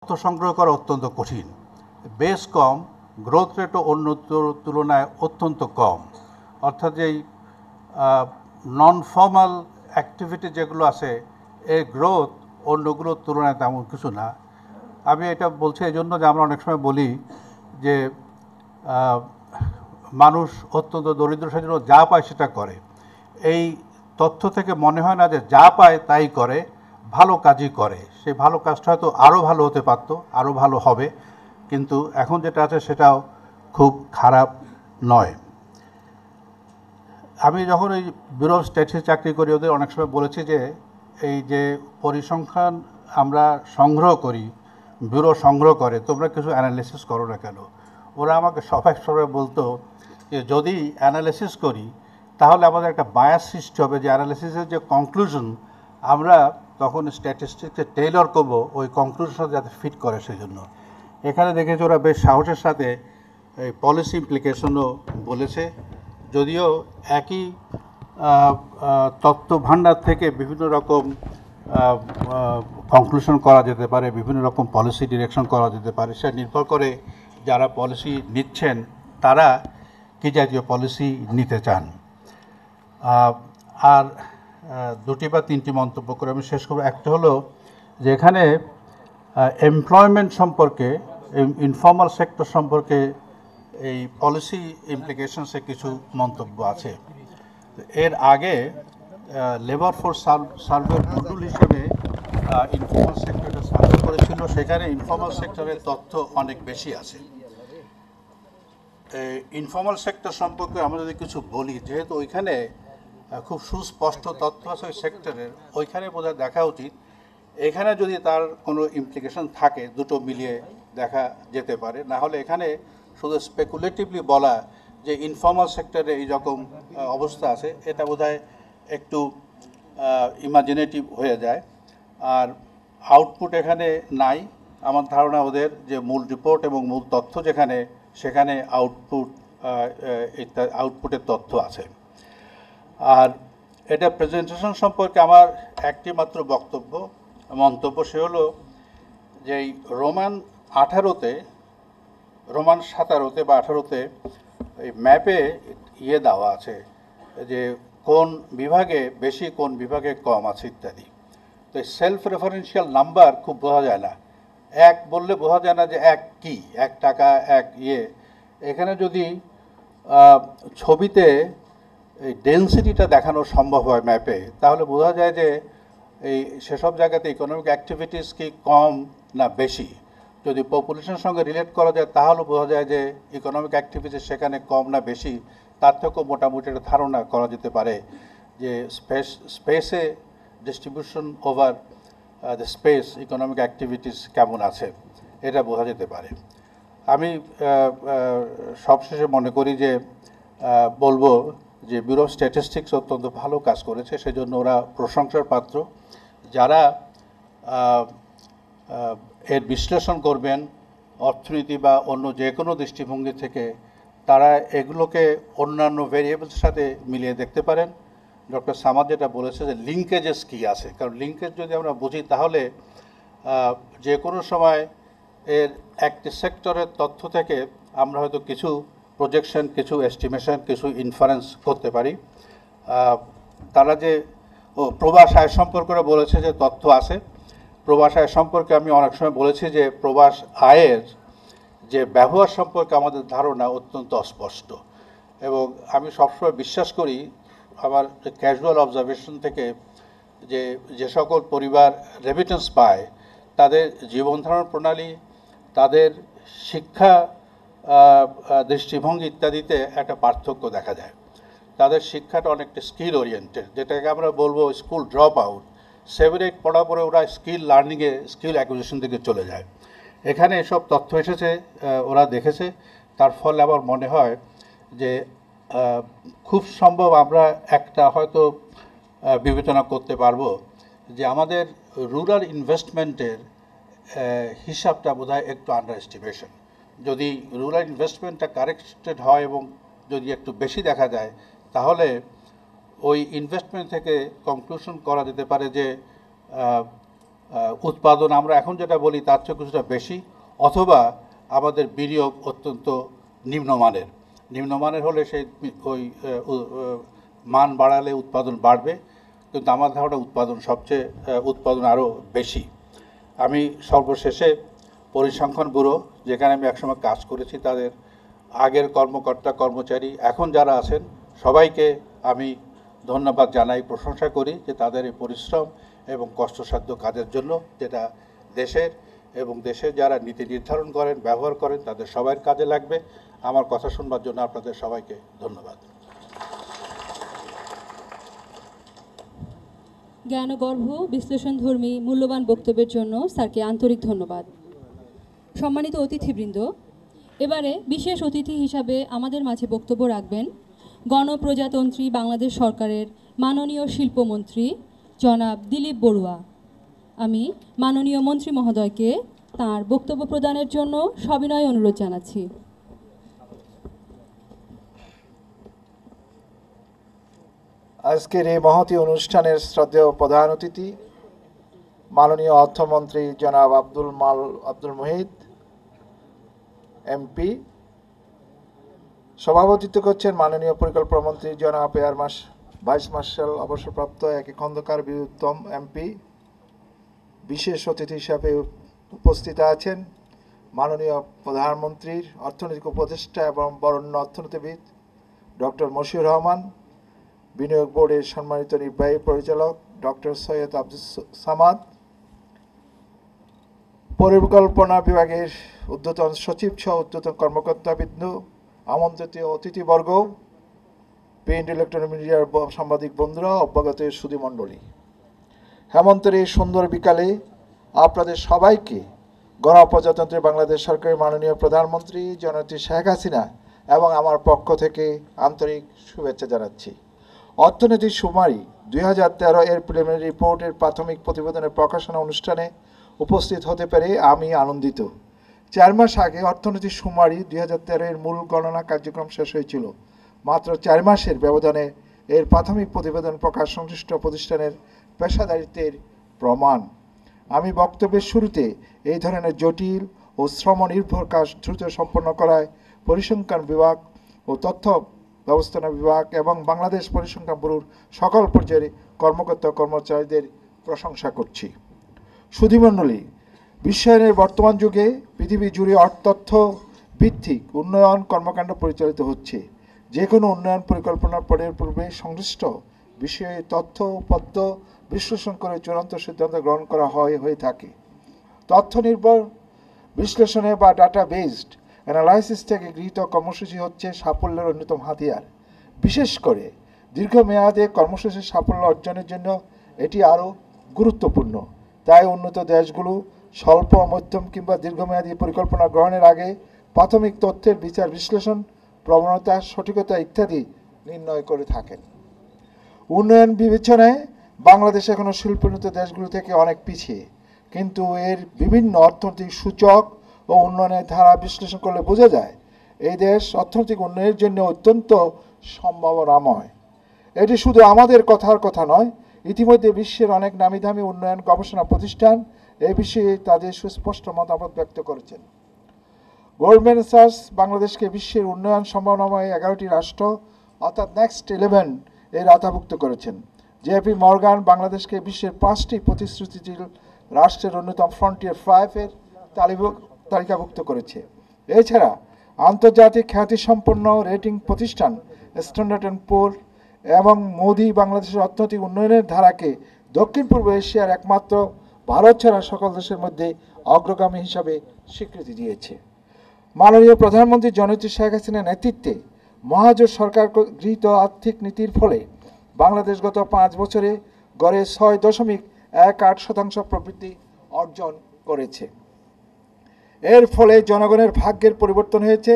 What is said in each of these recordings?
তথ্য সংগ্রহ করা অত্যন্ত কঠিন, বেস কম, গ্রোথ রেটও অন্য তুলনায় অত্যন্ত কম। অর্থাৎ যেই নন ফর্মাল অ্যাক্টিভিটি যেগুলো আছে এর গ্রোথ অন্যগুলোর তুলনায় তেমন কিছু না। আমি এটা বলছি এই জন্য যে আমরা অনেক সময় বলি যে মানুষ অত্যন্ত দরিদ্র সেজন্য যা পায় সেটা করে। এই তথ্য থেকে মনে হয় না যে যা পায় তাই করে, ভালো কাজই করে। সেই ভালো কাজটা হয়তো আরও ভালো হতে পারতো, আরও ভালো হবে, কিন্তু এখন যেটা আছে সেটাও খুব খারাপ নয়। আমি যখন এই ব্যুরো অফ স্ট্যাটিস্টিক্স চাকরি করি ওদের অনেক সময় বলেছি যে এই যে পরিসংখ্যান আমরা সংগ্রহ করি, ব্যুরো সংগ্রহ করে, তোমরা কিছু অ্যানালিসিস করো না কেন? ওরা আমাকে সবাই সবাই বলতো যে যদি অ্যানালিসিস করি তাহলে আমাদের একটা বায়াস সৃষ্টি হবে, যে অ্যানালিসিসের যে কনক্লুশন আমরা তখন স্ট্যাটিস্টিক্সে টেইলর করব ওই কনক্লুশনের সাথে যাতে ফিট করে সেই জন্য। এখানে দেখেছি ওরা বেশ সাহসের সাথে এই পলিসি ইমপ্লিকেশনও বলেছে, যদিও একই তথ্য ভাণ্ডার থেকে বিভিন্ন রকম কনক্লুশন করা যেতে পারে, বিভিন্ন রকম পলিসি ডিরেকশন করা যেতে পারে। সেটা নির্ভর করে যারা পলিসি নিচ্ছেন তারা কী জাতীয় পলিসি নিতে চান। আর দুটি বা তিনটি মন্তব্য করে আমি শেষ করব। একটা হলো যে এখানে এমপ্লয়মেন্ট সম্পর্কে, ইনফর্মাল সেক্টর সম্পর্কে এই পলিসি ইমপ্লিকেশনসে কিছু মন্তব্য আছে। এর আগে লেবার ফোর্স সার্ভের মডেল হিসেবে ইনফর্মাল সেক্টরটা সার্ভে করেছিল, সেখানে ইনফর্মাল সেক্টরের তথ্য অনেক বেশি আছে। ইনফর্মাল সেক্টর সম্পর্কে আমরা যদি কিছু বলি, যেহেতু ওইখানে খুব সুস্পষ্ট তথ্য আছে ওই সেক্টরের, ওইখানে বোধহয় দেখা উচিত। এখানে যদি তার কোনো ইমপ্লিকেশন থাকে দুটো মিলিয়ে দেখা যেতে পারে, না হলে এখানে শুধু স্পেকুলেটিভলি বলা যে ইনফর্মাল সেক্টরে এই রকম অবস্থা আছে, এটা বোধহয় একটু ইমাজিনেটিভ হয়ে যায়। আর আউটপুট এখানে নাই। আমার ধারণা ওদের যে মূল রিপোর্ট এবং মূল তথ্য যেখানে, সেখানে আউটপুটের তথ্য আছে। আর এটা প্রেজেন্টেশন সম্পর্কে আমার একটি মাত্র মন্তব্য, সে হলো যে এই রোমান 17-তে বা 18-তে এই ম্যাপে দেওয়া আছে যে কোন বিভাগে বেশি কোন বিভাগে কম আছে ইত্যাদি। তো এই সেলফ রেফারেন্সিয়াল নাম্বার খুব বোঝা যায় না, এক বললে বোঝা যায় না যে এক কি, 1 টাকা, এক এখানে যদি ছবিতে এই ডেন্সিটিটা দেখানো সম্ভব হয় ম্যাপে, তাহলে বোঝা যায় যে এই সেসব জায়গাতে ইকোনমিক অ্যাক্টিভিটিস কি কম না বেশি। যদি পপুলেশনের সঙ্গে রিলেট করা যায় তাহলে বোঝা যায় যে ইকোনমিক অ্যাক্টিভিটিস সেখানে কম না বেশি। তার থেকেও মোটামুটি একটা ধারণা করা যেতে পারে যে স্পেসে distribution over the space economic activities কেমন আছে, এটা বোঝা যেতে পারে। আমি সবশেষে মনে করি যে বলবো যে ব্যুরো অফ স্ট্যাটিস্টিক্স অত্যন্ত ভালো কাজ করেছে, সেজন্য ওরা প্রশংসার পাত্র। যারা এর বিশ্লেষণ করবেন অর্থনীতি বা অন্য যে কোনো দৃষ্টিভঙ্গি থেকে, তারা এগুলোকে অন্যান্য ভেরিয়েবলসের সাথে মিলিয়ে দেখতে পারেন। ডক্টর সামাদ যেটা বলেছে যে লিঙ্কেজেস কী আছে, কারণ লিঙ্কেজ যদি আমরা বুঝি তাহলে যে কোনো সময় এর একটি সেক্টরের তথ্য থেকে আমরা হয়তো কিছু প্রজেকশন, কিছু এস্টিমেশন, কিছু ইনফারেন্স করতে পারি। তারা যে প্রবাস আয় সম্পর্কে বলেছে যে তথ্য আছে, প্রবাস আয় সম্পর্কে আমি অনেক সময় বলেছি যে প্রবাস আয়ের যে ব্যবহার সম্পর্কে আমাদের ধারণা অত্যন্ত অস্পষ্ট, এবং আমি সবসময় বিশ্বাস করি আমার ক্যাজুয়াল অবজারভেশন থেকে যে সকল পরিবার রেমিটেন্স পায় তাদের জীবনধারণ প্রণালী, তাদের শিক্ষা দৃষ্টিভঙ্গি ইত্যাদিতে একটা পার্থক্য দেখা যায়। তাদের শিক্ষাটা অনেকটা স্কিল ওরিয়েন্টেড, যেটাকে আমরা বলবো স্কুল ড্রপ আউট। 7-8 পড়ার পরে ওরা স্কিল লার্নিংয়ে, স্কিল অ্যাকুইজিশন দিকে চলে যায়। এখানে এসব তথ্য এসেছে, ওরা দেখেছে। তার ফলে আমার মনে হয় যে খুব সম্ভব আমরা একটা হয়তো বিবেচনা করতে পারবো যে আমাদের রুরাল ইনভেস্টমেন্টের হিসাবটা বোধহয় একটু আন্ডার এস্টিমেশন। যদি রুরাল ইনভেস্টমেন্টটা কারেক্টেড হয় এবং যদি একটু বেশি দেখা যায়, তাহলে ওই ইনভেস্টমেন্ট থেকে কনক্লুশন করা যেতে পারে যে উৎপাদন আমরা এখন যেটা বলি তার চেয়ে কিছুটা বেশি, অথবা আমাদের বিনিয়োগ অত্যন্ত নিম্নমানের। নিম্নমানের হলে সেই ওই মান বাড়ালে উৎপাদন বাড়বে, কিন্তু আমার ধারণা উৎপাদন আরও বেশি। আমি সর্বশেষে পরিসংখ্যান ব্যুরো, যেখানে আমি একসময় কাজ করেছি, তাদের আগের কর্মকর্তা কর্মচারী এখন যারা আছেন সবাইকে আমি ধন্যবাদ জানাই, প্রশংসা করি যে তাদের এই পরিশ্রম এবং কষ্টসাধ্য কাজের জন্য, যেটা দেশের এবং দেশের যারা নীতি নির্ধারণ করেন, ব্যবহার করেন, তাদের সবার কাজে লাগবে। আমার কথা শুনবার জন্য আপনাদের সবাইকে ধন্যবাদ। জ্ঞানগর্ভ বিশ্লেষণধর্মী মূল্যবান বক্তব্যের জন্য স্যারকে আন্তরিক ধন্যবাদ। সম্মানিত অতিথিবৃন্দ, এবারে বিশেষ অতিথি হিসাবে আমাদের মাঝে বক্তব্য রাখবেন গণপ্রজাতন্ত্রী বাংলাদেশ সরকারের মাননীয় শিল্পমন্ত্রী জনাব দিলীপ বড়ুয়া। আমি মাননীয় মন্ত্রী মহোদয়কে তাঁর বক্তব্য প্রদানের জন্য সবিনয় অনুরোধ জানাচ্ছি। আজকের এই মহতী অনুষ্ঠানের শ্রদ্ধেয় প্রধান অতিথি মাননীয় অর্থমন্ত্রী জনাব আব্দুল মুহিত এমপি, সভাপতিত্ব করছেন মাননীয় পরিকল্পনা মন্ত্রী জনাব ভাইস মার্শাল অবসরপ্রাপ্ত একে খন্দকার বীরুত্তম এমপি। বিশেষ অতিথি হিসাবে উপস্থিত আছেন মাননীয় প্রধানমন্ত্রীর অর্থনৈতিক উপদেষ্টা এবং বরেণ্য অর্থনীতিবিদ ডক্টর মশিউর রহমান, বিনিয়োগ বোর্ডের সম্মানিত নির্বাহী পরিচালক ডক্টর সৈয়দ আব্দুল সামাদ, পরিকল্পনা বিভাগের ঊর্ধ্বতন সচিব সহ ঊর্ধ্বতন কর্মকর্তাবৃন্দ, আমন্ত্রিত অতিথিবর্গ, প্রিন্ট ইলেকট্রনিক মিডিয়ার সাংবাদিক বন্ধুরা, অভ্যাগত সুধীমণ্ডলী, হেমন্তের এই সুন্দর বিকালে আপনাদের সবাইকে গণপ্রজাতন্ত্রী বাংলাদেশ সরকারের মাননীয় প্রধানমন্ত্রী জননেত্রী শেখ হাসিনা এবং আমার পক্ষ থেকে আন্তরিক শুভেচ্ছা জানাচ্ছি। অর্থনৈতিক সুমারি 2013 এর প্রিলিমিনারি রিপোর্টের প্রাথমিক প্রতিবেদনের প্রকাশনা অনুষ্ঠানে উপস্থিত হতে পেরে আমি আনন্দিত। 4 মাস আগে অর্থনৈতিক সুমারি 2013 এর মূল গণনা কার্যক্রম শেষ হয়েছিল। মাত্র 4 মাসের ব্যবধানে এর প্রাথমিক প্রতিবেদন প্রকাশ সংশ্লিষ্ট প্রতিষ্ঠানের পেশাদারিত্বের প্রমাণ। আমি বক্তব্যের শুরুতে এই ধরনের জটিল ও শ্রমনির্ভর কাজ দ্রুত সম্পন্ন করায় পরিসংখ্যান বিভাগ ও তথ্য ব্যবস্থাপনা বিভাগ এবং বাংলাদেশ পরিসংখ্যান ব্যুরোর সকল পর্যায়ের কর্মকর্তা কর্মচারীদের প্রশংসা করছি। সুধীমণ্ডলী, বিশ্বায়নের বর্তমান যুগে পৃথিবী জুড়ে তথ্য ভিত্তিক উন্নয়ন কর্মকাণ্ড পরিচালিত হচ্ছে। যে কোনো উন্নয়ন পরিকল্পনার পূর্বে সংশ্লিষ্ট বিষয়ে তথ্য পদ্য বিশ্লেষণ করে চূড়ান্ত সিদ্ধান্ত গ্রহণ করা হয়ে থাকে। তথ্য নির্ভর বিশ্লেষণে বা ডাটা বেসড অ্যানালাইসিস থেকে গৃহীত কর্মসূচি হচ্ছে সাফল্যের অন্যতম হাতিয়ার। বিশেষ করে দীর্ঘমেয়াদে কর্মসূচির সাফল্য অর্জনের জন্য এটি আরও গুরুত্বপূর্ণ। তাই উন্নত দেশগুলো স্বল্প, মধ্যম কিংবা দীর্ঘমেয়াদী পরিকল্পনা গ্রহণের আগে প্রাথমিক তথ্যের বিচার বিশ্লেষণ, প্রবণতা, সঠিকতা ইত্যাদি নির্ণয় করে থাকেন। উন্নয়ন বিবেচনায় বাংলাদেশ এখনও শিল্পোন্নত দেশগুলো থেকে অনেক পিছিয়ে, কিন্তু এর বিভিন্ন অর্থনৈতিক সূচক ও উন্নয়নের ধারা বিশ্লেষণ করলে বোঝা যায় এই দেশ অর্থনৈতিক উন্নয়নের জন্য অত্যন্ত সম্ভাবনাময়। এটি শুধু আমাদের কথার কথা নয়, ইতিমধ্যে বিশ্বের অনেক নামিদামি উন্নয়ন গবেষণা প্রতিষ্ঠান এই বিষয়ে তাদের সুস্পষ্ট মতামত ব্যক্ত করেছেন। গোল্ডম্যান সার্চ বাংলাদেশকে বিশ্বের উন্নয়ন সম্ভাবনাময় 11টি রাষ্ট্র অর্থাৎ নেক্সট 11 এর আওতাভুক্ত করেছেন। জেপি মর্গান বাংলাদেশকে বিশ্বের 5টি প্রতিশ্রুতিশীল রাষ্ট্রের অন্যতম ফ্রন্টিয়ার 5 এর তালিকাভুক্ত করেছে। এছাড়া আন্তর্জাতিক খ্যাতিসম্পন্ন রেটিং প্রতিষ্ঠান স্ট্যান্ডার্ড অ্যান্ড পুর এবং মোদি বাংলাদেশের অর্থনৈতিক উন্নয়নের ধারাকে দক্ষিণ পূর্ব এশিয়ার একমাত্র ভারত ছাড়া সকল দেশের মধ্যে অগ্রগামী হিসাবে স্বীকৃতি দিয়েছে। মাননীয় প্রধানমন্ত্রী জননেত্রী শেখ হাসিনার নেতৃত্বে মহাজোট সরকার গৃহীত আর্থিক নীতির ফলে বাংলাদেশ গত 5 বছরে গড়ে 6.18% প্রবৃদ্ধি অর্জন করেছে। এর ফলে জনগণের ভাগ্যের পরিবর্তন হয়েছে।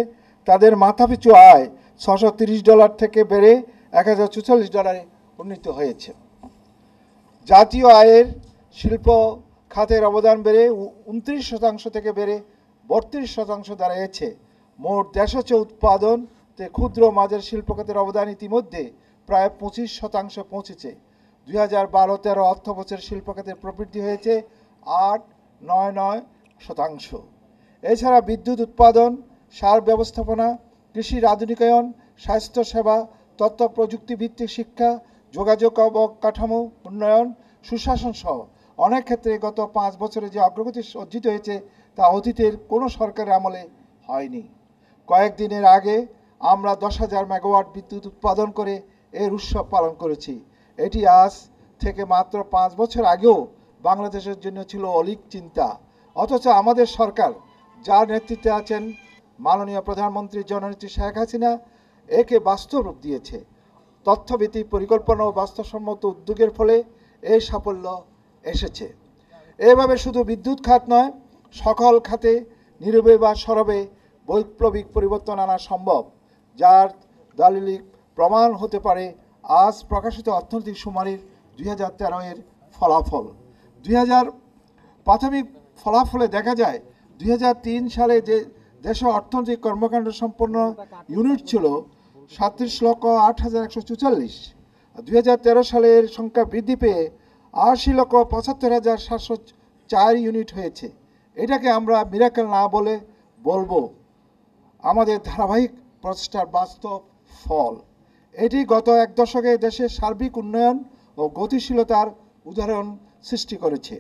তাদের মাথাপিছু আয় $630 থেকে বেড়ে $1044 উন্নীত হয়েছে। জাতীয় আয়ের শিল্প খাতের অবদান বেড়ে 29% থেকে বেড়ে 32% দাঁড়িয়েছে। মোট দেশজ উৎপাদনতে ক্ষুদ্র মাঝারি শিল্প খাতের অবদান ইতিমধ্যে প্রায় 25% পৌঁছেছে। 2012-13 অর্থ বছরের শিল্প খাতের প্রবৃদ্ধি হয়েছে 8.99%। এছাড়া বিদ্যুৎ উৎপাদন, সার ব্যবস্থাপনা, কৃষির আধুনিকায়ন, স্বাস্থ্যসেবা, তথ্য প্রযুক্তি ভিত্তিক শিক্ষা, যোগাযোগ অবকাঠামো উন্নয়ন, সুশাসন সহ অনেক ক্ষেত্রে গত 5 বছরে যে অগ্রগতি অর্জিত হয়েছে তা অতীতের কোনো সরকারের আমলে হয়নি। কয়েকদিনের আগে আমরা 10,000 মেগাওয়াট বিদ্যুৎ উৎপাদন করে এর উৎসব পালন করেছি। এটি আজ থেকে মাত্র 5 বছর আগেও বাংলাদেশের জন্য ছিল অলীক চিন্তা। অথচ আমাদের সরকার, যার নেতৃত্বে আছেন মাননীয় প্রধানমন্ত্রী জননেত্রী শেখ হাসিনা, একে বাস্তব রূপ দিয়েছে। তথ্যভিত্তিক পরিকল্পনা ও বাস্তবসম্মত উদ্যোগের ফলে এই সাফল্য এসেছে। এভাবে শুধু বিদ্যুৎ খাত নয়, সকল খাতে নীরবে বা সরবে বৈপ্লবিক পরিবর্তন আনা সম্ভব, যার দালিলিক প্রমাণ হতে পারে আজ প্রকাশিত অর্থনৈতিক শুমারির 2013 এর ফলাফল। প্রাথমিক ফলাফলে দেখা যায় 2003 সালে যে দেশে অর্থনৈতিক কর্মকাণ্ড সম্পন্ন ইউনিট ছিল 37,08,144। 2013 সালে এর সংখ্যা বৃদ্ধি পেয়ে 80,75,704 ইউনিট হয়েছে। এটাকে আমরা মিরাকেল না বলে বলবো আমাদের ধারাবাহিক প্রচেষ্টার বাস্তব ফল। এটি গত এক দশকে দেশের সার্বিক উন্নয়ন ও গতিশীলতার উদাহরণ সৃষ্টি করেছে।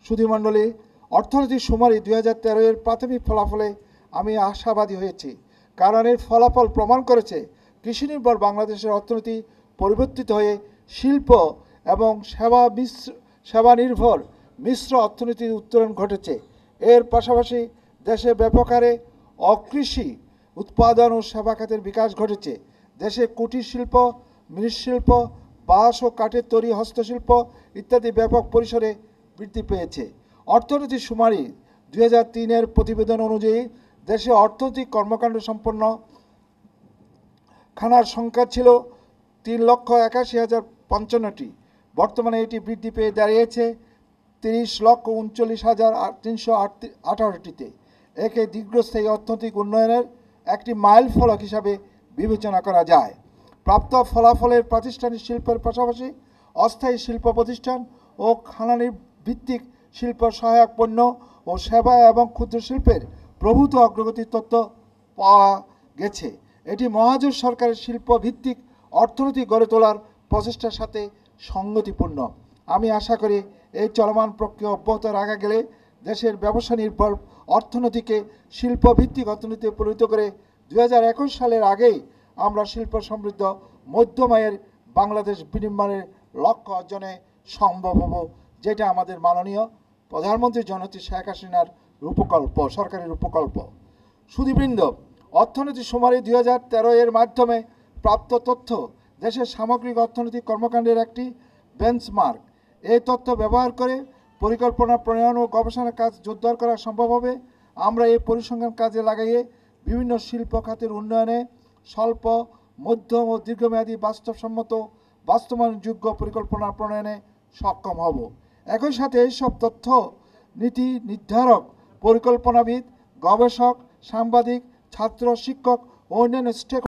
সুধীমণ্ডলী, অর্থনৈতিক শুমারি 2013 এর প্রাথমিক ফলাফলে আমি আশাবাদী হয়েছি, কারণ এর ফলাফল প্রমাণ করেছে কৃষিনির্ভর বাংলাদেশের অর্থনীতি পরিবর্তিত হয়ে শিল্প এবং সেবা নির্ভর মিশ্র অর্থনীতির উত্তরণ ঘটেছে। এর পাশাপাশি দেশে ব্যাপক হারে অকৃষি উৎপাদন ও সেবা খাতের বিকাশ ঘটেছে। দেশে কুটির শিল্প, মৃৎশিল্প, বাঁশ ও কাঠের তৈরি হস্তশিল্প ইত্যাদি ব্যাপক পরিসরে বৃদ্ধি পেয়েছে। অর্থনৈতিক শুমারি 2003 এর প্রতিবেদন অনুযায়ী দেশে অর্থনৈতিক কর্মকাণ্ড সম্পন্ন খানার সংখ্যা ছিল 3,81,055টি। বর্তমানে এটি বৃদ্ধি পেয়ে দাঁড়িয়েছে 30,39,318টিতে। একে দীর্ঘস্থায়ী অর্থনৈতিক উন্নয়নের একটি মাইল ফলক হিসাবে বিবেচনা করা যায়। প্রাপ্ত ফলাফলের প্রাতিষ্ঠানিক শিল্পের পাশাপাশি অস্থায়ী শিল্প প্রতিষ্ঠান ও খানানি ভিত্তিক শিল্প সহায়ক পণ্য ও সেবা এবং ক্ষুদ্র শিল্পের প্রভূত অগ্রগতির তথ্য পাওয়া গেছে। এটি মহাজোট সরকারের শিল্প ভিত্তিক অর্থনীতি গড়ে তোলার প্রচেষ্টার সাথে সঙ্গতিপূর্ণ। আমি আশা করি এই চলমান প্রক্রিয়া অব্যাহত রাখা গেলে দেশের ব্যবসা নির্ভর অর্থনীতিকে শিল্প ভিত্তিক অর্থনীতিতে পরিণত করে 2021 সালের আগেই আমরা শিল্প সমৃদ্ধ মধ্যম আয়ের বাংলাদেশ বিনির্মাণের লক্ষ্য অর্জনে সম্ভব হব, যেটা আমাদের মাননীয় প্রধানমন্ত্রী জননেত্রী শেখ হাসিনার রূপকল্প, সরকারের রূপকল্প। সুধীবৃন্দ, অর্থনীতি শুমারি 2013 এর মাধ্যমে প্রাপ্ত তথ্য দেশের সামগ্রিক অর্থনৈতিক কর্মকাণ্ডের একটি বেঞ্চমার্ক। এই তথ্য ব্যবহার করে পরিকল্পনা প্রণয়ন ও গবেষণার কাজ জোরদার করা সম্ভব হবে। আমরা এই পরিসংখ্যান কাজে লাগাইয়ে বিভিন্ন শিল্প খাতের উন্নয়নে স্বল্প, মধ্যম ও দীর্ঘমেয়াদী বাস্তবসম্মত বাস্তবায়নযোগ্য পরিকল্পনা প্রণয়নে সক্ষম হব। একই সাথে এইসব তথ্য নীতি নির্ধারক, পরিকল্পনাবিদ, গবেষক, সাংবাদিক, ছাত্র, শিক্ষক ও অন্যান্য স্টেক